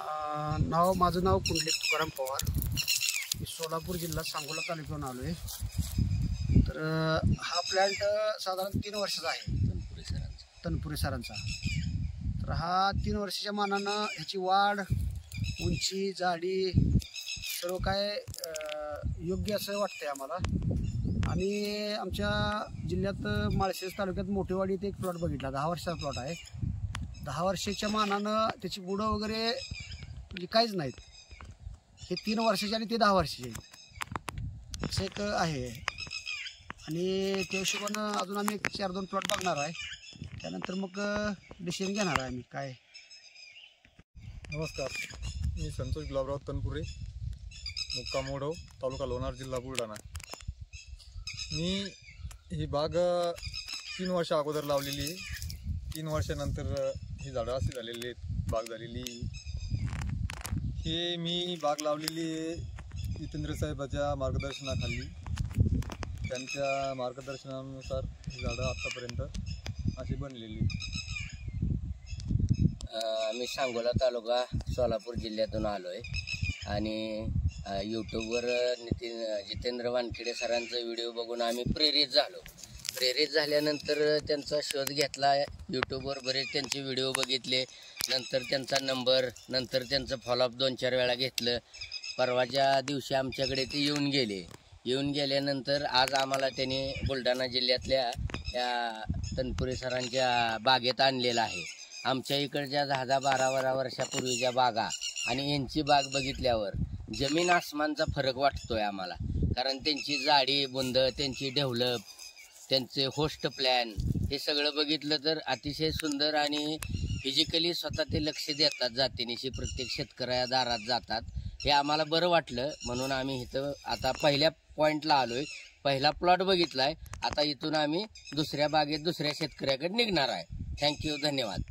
माझं नाव पुंडलिक तुकाराम पवार. मी सोलापूर जिल्हा सांगोला तालुक्यातून आलो आहे. तर हा प्लॅन्ट साधारण 3 वर्षाचा आहे तनपुरे सरांचा. तर हा 3 वर्षाच्या मानानं ह्याची वाढ, उंची, जाडी सर्व काय योग्य असं वाटतंय आम्हाला. आणि आमच्या जिल्ह्यात माळशिरस तालुक्यात मोठेवाडी इथे एक प्लॉट बघितला, 10 वर्षाचा प्लॉट आहे. 10 वर्षाच्या मानानं त्याची बुडं वगैरे म्हणजे काहीच नाहीत. हे 3 वर्षाचे आणि ते 10 वर्षाचे असं एक आहे. आणि त्या हिशोबानं अजून आम्ही 4-2 प्लॉट बघणार आहे. त्यानंतर मग डिसिजन घेणार आहे आम्ही काय. नमस्कार, मी संतोष गुलाबराव तनपुरे, मुक्काम मोडव, तालुका लोणार, जिल्हा बुलढाणा. मी ही बाग 3 वर्षा अगोदर लावलेली आहे. 3 वर्षानंतर ही झाडं अशी झालेली आहेत, बाग झालेली. हे मी बाग लावलेली जितेंद्र साहेबाच्या मार्गदर्शनाखाली. त्यांच्या मार्गदर्शनानुसार ही झाडं आत्तापर्यंत अशी बनलेली. आम्ही सांगोला तालुका सोलापूर जिल्ह्यातून आलो आहे आणि यूट्यूबवर जितेंद्र वानखेडे सरांचा व्हिडिओ बघून आम्ही प्रेरित झाल्यानंतर त्यांचा शोध घेतला. यूट्यूबवर बरेच त्यांचे व्हिडिओ बघितले. नंतर त्यांचा नंबर, नंतर त्यांचं फॉलोअप 2-4 वेळा घेतलं. परवाच्या दिवशी आमच्याकडे ते येऊन गेल्यानंतर आज आम्हाला त्यांनी बुलढाणा जिल्ह्यातल्या या तनपुरे सरांच्या बागेत आणलेलं आहे. आमच्या इकडच्या 10-12 वर्षापूर्वीच्या बागा आणि यांची बाग बघितल्यावर जमीन आसमानचा फरक वाटतोय आम्हाला. कारण त्यांची जाडी, बुंद, त्यांची डेव्हलप, त्यांचे होस्ट प्लॅन हे सगळं बघितलं तर अतिशय सुंदर. आणि फिजिकली स्वतः ते लक्ष देतात, जातीनिशी प्रत्येक शेतकऱ्या दारात जातात. हे आम्हाला बरं वाटलं म्हणून आम्ही इथं आता पहिल्या पॉईंटला आलोय. पहिला प्लॉट बघितलाय. आता इथून आम्ही दुसऱ्या बागेत दुसऱ्या शेतकऱ्याकडे निघणार आहे. थँक्यू, धन्यवाद.